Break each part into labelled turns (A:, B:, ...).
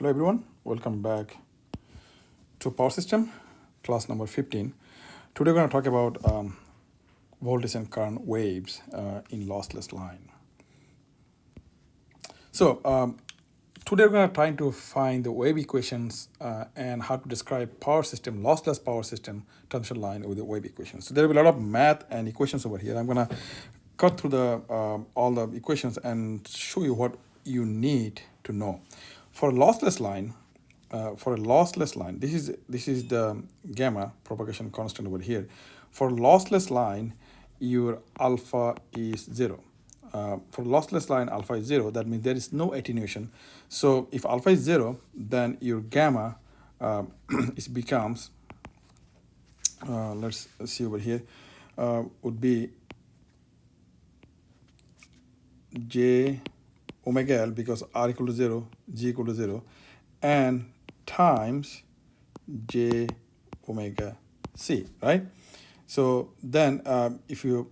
A: Hello everyone, welcome back to Power System, class number 15. Today we're going to talk about voltage and current waves in lossless line. So today we're going to try to find the wave equations and how to describe power system, lossless power system transmission line with the wave equations. So there will be a lot of math and equations over here. I'm going to cut through the all the equations and show you what you need to know. For a lossless line, this is the gamma propagation constant over here. For lossless line, your alpha is 0. For lossless line, alpha is 0. That means there is no attenuation. So if alpha is 0, then your gamma it becomes, let's see over here, would be j omega L, because R equal to 0, G equal to 0, and times j omega C, right? So then if you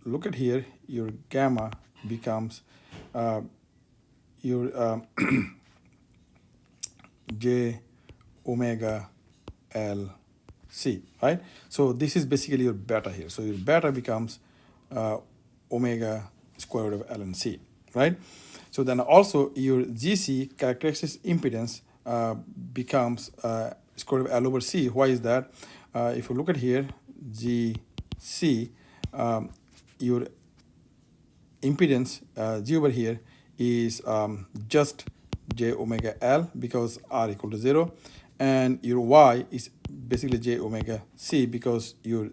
A: look at here, your gamma becomes your j omega L C, right? So this is basically your beta here. So your beta becomes omega square root of L and C, right? So then also your GC, characteristic impedance, becomes square root of L over C. Why is that? If you look at here, GC, your impedance, G over here, is just j omega L because R equal to 0. And your Y is basically j omega C because your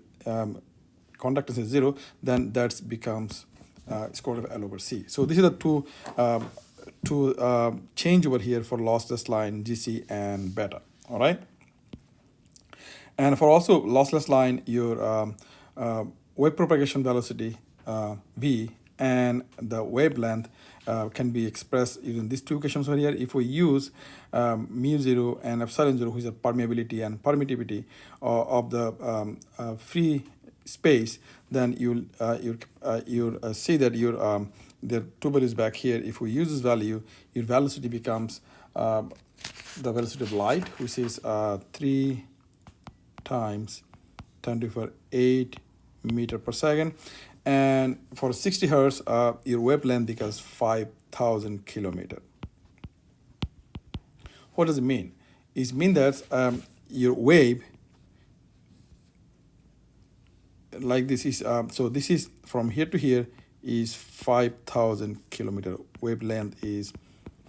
A: conductance is 0. Then that becomes square root of L over C. So this is the two change over here for lossless line, GC and beta. All right. And for also lossless line, your wave propagation velocity V and the wavelength can be expressed using these two equations over here. If we use mu 0 and epsilon 0, which is the permeability and permittivity of the free space, then you'll see that your the two values back here. If we use this value, your velocity becomes the velocity of light, which is 3 times 10 to the power 8 meter per second. And for 60 hertz, your wavelength becomes 5,000 kilometer. What does it mean? It means that your wave, like this is, so this is from here to here is 5,000 kilometer. Wavelength is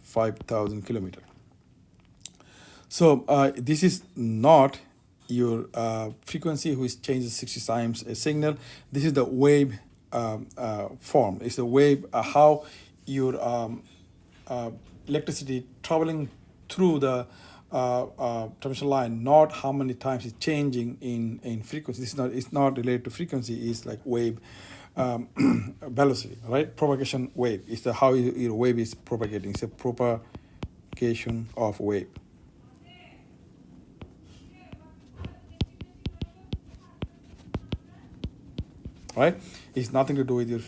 A: 5,000 kilometer. So this is not your frequency, which changes 60 times a signal. This is the wave form. It's the wave, how your electricity traveling through the transmission line, not how many times it's changing in frequency. It's not related to frequency. It's like wave velocity, right? Propagation wave. It's the how your wave is propagating. It's a propagation of wave. Right? It's nothing to do with your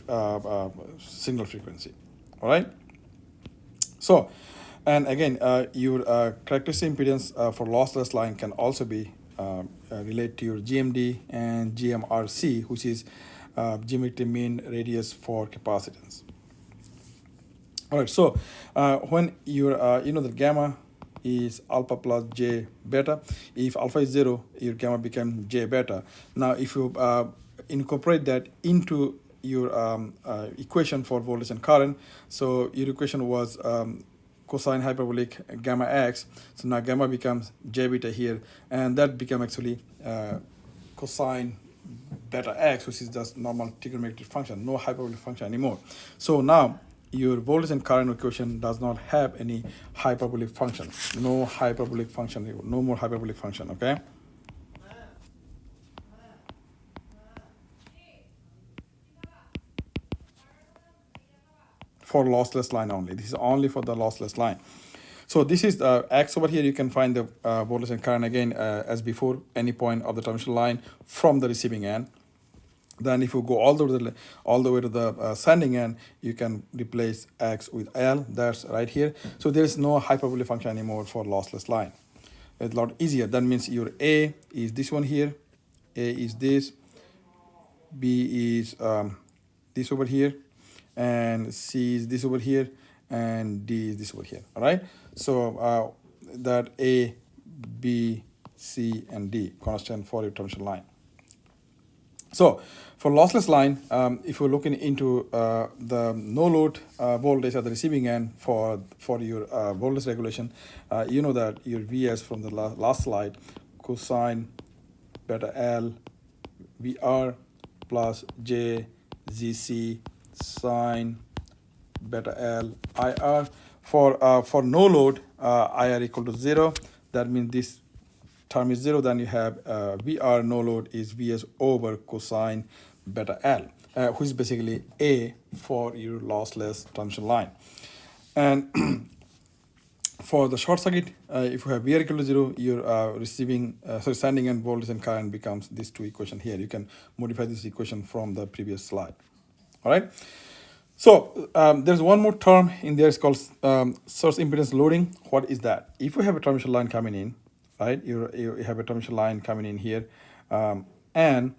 A: signal frequency. All right. So, and again, your characteristic impedance for lossless line can also be related to your GMD and GMRC, which is geometry mean radius for capacitance. All right. So when your you know that gamma is alpha plus j beta. If alpha is 0, your gamma becomes j beta. Now, if you incorporate that into your equation for voltage and current, so your equation was cosine hyperbolic gamma x. So now gamma becomes j beta here, and that becomes actually cosine beta x, which is just normal trigonometric function, no hyperbolic function anymore. So now your voltage and current equation does not have any hyperbolic function, no hyperbolic function, no more hyperbolic function, okay? For lossless line only. This is only for the lossless line. So this is X over here. You can find the voltage and current again as before, any point of the transmission line from the receiving end. Then if you go all the way to the sending end, you can replace X with L. That's right here. So there is no hyperbole function anymore for lossless line. It's a lot easier. That means your A is this one here, A is this, B is this over here, and C is this over here, and D is this over here. All right. So that A, B, C, and D constant for your transmission line. So for lossless line, if you're looking into the no load voltage at the receiving end for your voltage regulation, you know that your Vs from the last slide, cosine beta L VR plus J ZC sine beta L IR. For no load, IR equal to 0. That means this term is 0. Then you have VR no load is Vs over cosine beta L, which is basically A for your lossless transmission line. And for the short circuit, if you have VR equal to 0, your sending end voltage and current becomes these two equations here. You can modify this equation from the previous slide. All right. So there's one more term in there. It's called source impedance loading. What is that? If you have a transmission line coming in, right? You have a transmission line coming in here, and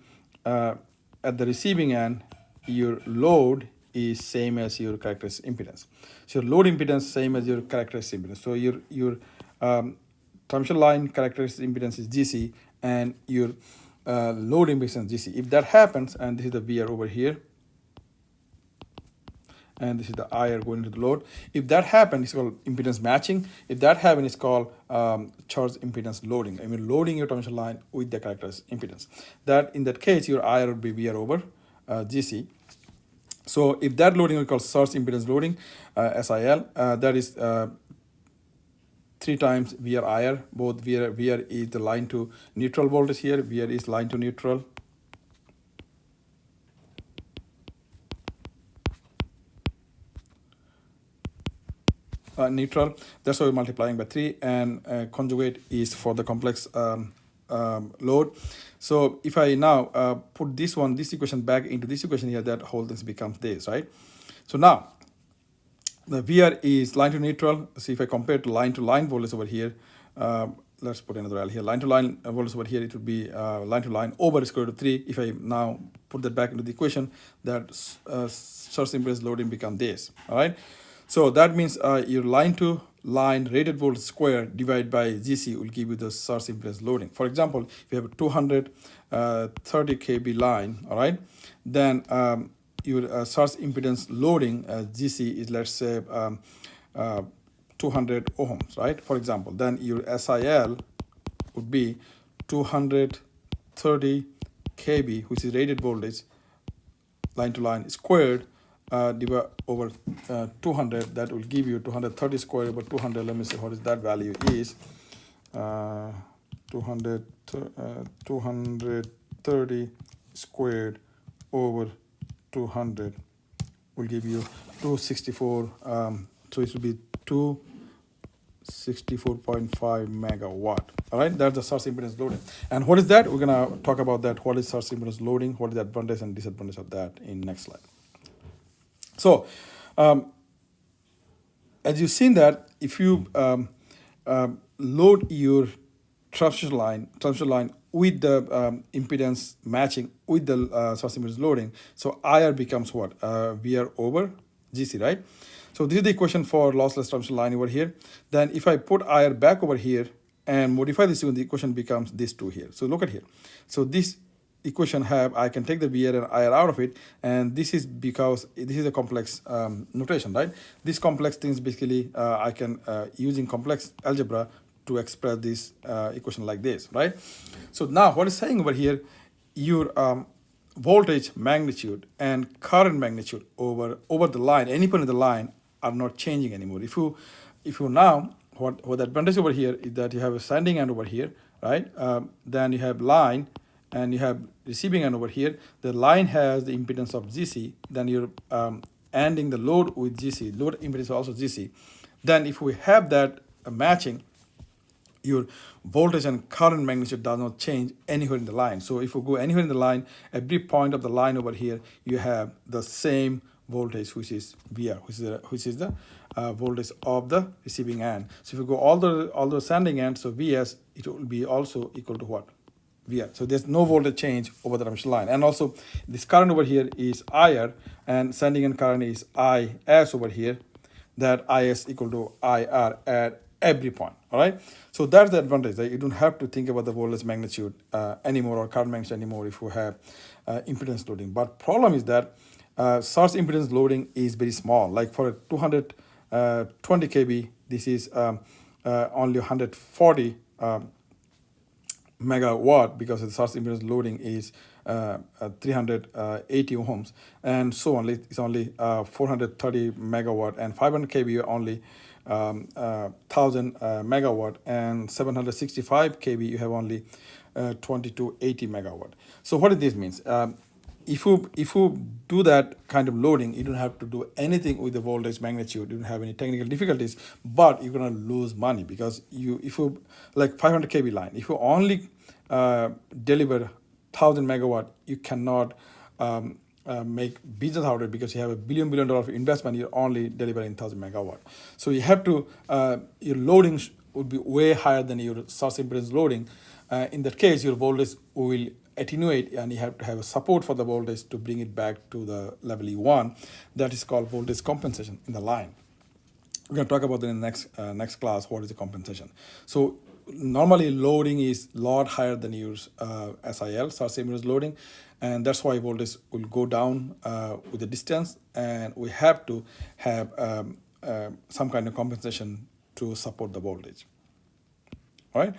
A: at the receiving end, your load is same as your characteristic impedance. So your load impedance same as your characteristic impedance. So your transmission line characteristic impedance is GC, and your load impedance is GC. If that happens, and this is the VR over here, and this is the IR going into the load. If that happens, it's called impedance matching. If that happens, it's called charge impedance loading. I mean, loading your transmission line with the characteristic impedance. That in that case, your IR would be VR over GC. So if that loading we call source impedance loading, SIL, that is 3 times VR IR. Both VR is the line to neutral voltage here. VR is line to neutral. Neutral, that's why we're multiplying by 3, and conjugate is for the complex load. So if I now put this equation back into this equation here, that whole thing becomes this, right? So now the VR is line to neutral. So if I compare to line voltage over here, let's put another L here, line to line voltage over here, it would be line to line over square root of 3. If I now put that back into the equation, that source impedance loading becomes this, all right? So that means your line to line rated voltage square divided by GC will give you the source impedance loading. For example, if you have a 230 kV line, all right, then your source impedance loading GC is, let's say, 200 ohms, right? For example, then your SIL would be 230 kV, which is rated voltage line to line squared divided over 200. That will give you 230 squared over 200. Let me see what is that value is. 230 squared over 200 will give you 264. So it will be 264.5 megawatt. All right, that's the source impedance loading. And what is that? We're gonna talk about that. What is source impedance loading? What is the advantage and disadvantage of that in next slide. So, as you've seen that if you load your transmission line with the impedance matching with the source impedance loading, so IR becomes what? VR over GC, right? So this is the equation for lossless transmission line over here. Then if I put IR back over here and modify this, the equation becomes this two here. So look at here. So this equation I can take the VR and IR out of it, and this is because this is a complex notation, right? This complex things basically I can using complex algebra to express this equation like this, right? So now what is saying over here, your voltage magnitude and current magnitude over the line, any point of the line, are not changing anymore. If you now, what the advantage over here is that you have a sending end over here, right? Then you have line and you have receiving end over here. The line has the impedance of GC. Then you're ending the load with GC. Load impedance is also GC. Then if we have that matching, your voltage and current magnitude does not change anywhere in the line. So if you go anywhere in the line, every point of the line over here, you have the same voltage, which is VR, which is the voltage of the receiving end. So if you go all the sending end, so VS, it will be also equal to what? VR. So there's no voltage change over the transmission line. And also this current over here is IR, and sending end current is IS over here. That IS equal to IR at every point. All right. So that's the advantage, that you don't have to think about the voltage magnitude anymore, or current magnitude anymore, if you have impedance loading. But problem is that source impedance loading is very small. Like for a 220 kV, this is only 140 megawatt, because the source impedance loading is 380 ohms, and so on. It's only 430 megawatt, and 500 kV only 1000 megawatt, and 765 kV you have only 20 to 80 megawatt. So what does this means? If you do that kind of loading, you don't have to do anything with the voltage magnitude. You don't have any technical difficulties, but you're gonna lose money, because if you like 500 kV line, if you only deliver 1000 megawatt, you cannot make business out of it, because you have $1 billion of investment. You're only delivering 1000 megawatt. So you have to your loading would be way higher than your source impedance loading. In that case, your voltage will attenuate, and you have to have a support for the voltage to bring it back to the level you want. That is called voltage compensation in the line. We're going to talk about that in the next class. What is the compensation? So normally loading is a lot higher than your SIL, source impedance loading, and that's why voltage will go down with the distance, and we have to have some kind of compensation to support the voltage. All right.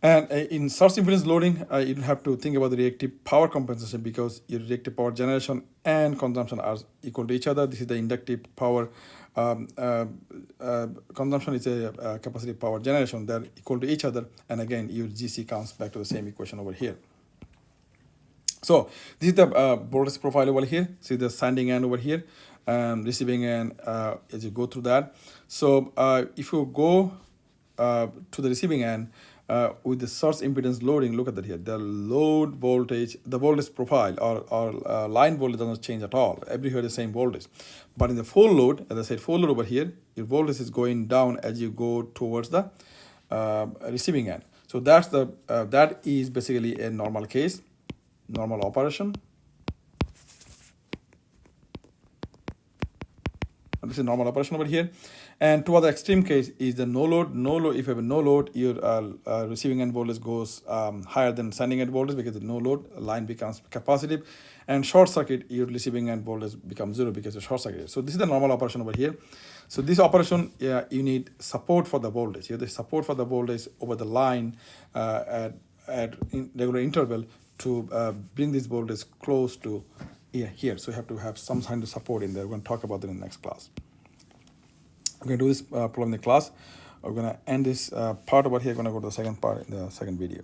A: And in source impedance loading, you don't have to think about the reactive power compensation, because your reactive power generation and consumption are equal to each other. This is the inductive power consumption is a capacitive power generation. They're equal to each other. And again, your GC comes back to the same equation over here. So this is the voltage profile over here. See the sending end over here, receiving end as you go through that. So if you go to the receiving end, with the source impedance loading, look at that here. The load voltage, the voltage profile or line voltage does not change at all. Everywhere the same voltage. But in the full load, as I said, full load over here, your voltage is going down as you go towards the receiving end. So that's the that is basically a normal case, normal operation. This is normal operation over here. And to other extreme case is the no load. No load. If you have a no load, your receiving end voltage goes higher than sending end voltage, because the no load line becomes capacitive, and short circuit, your receiving end voltage becomes zero because it's short circuit. So this is the normal operation over here. So this operation, you need support for the voltage. You have the support for the voltage over the line at regular interval to bring this voltage close to here. So you have to have some kind of support in there. We're going to talk about that in the next class. We're going to do this problem in the class. We're going to end this part over here. We're going to go to the second part in the second video.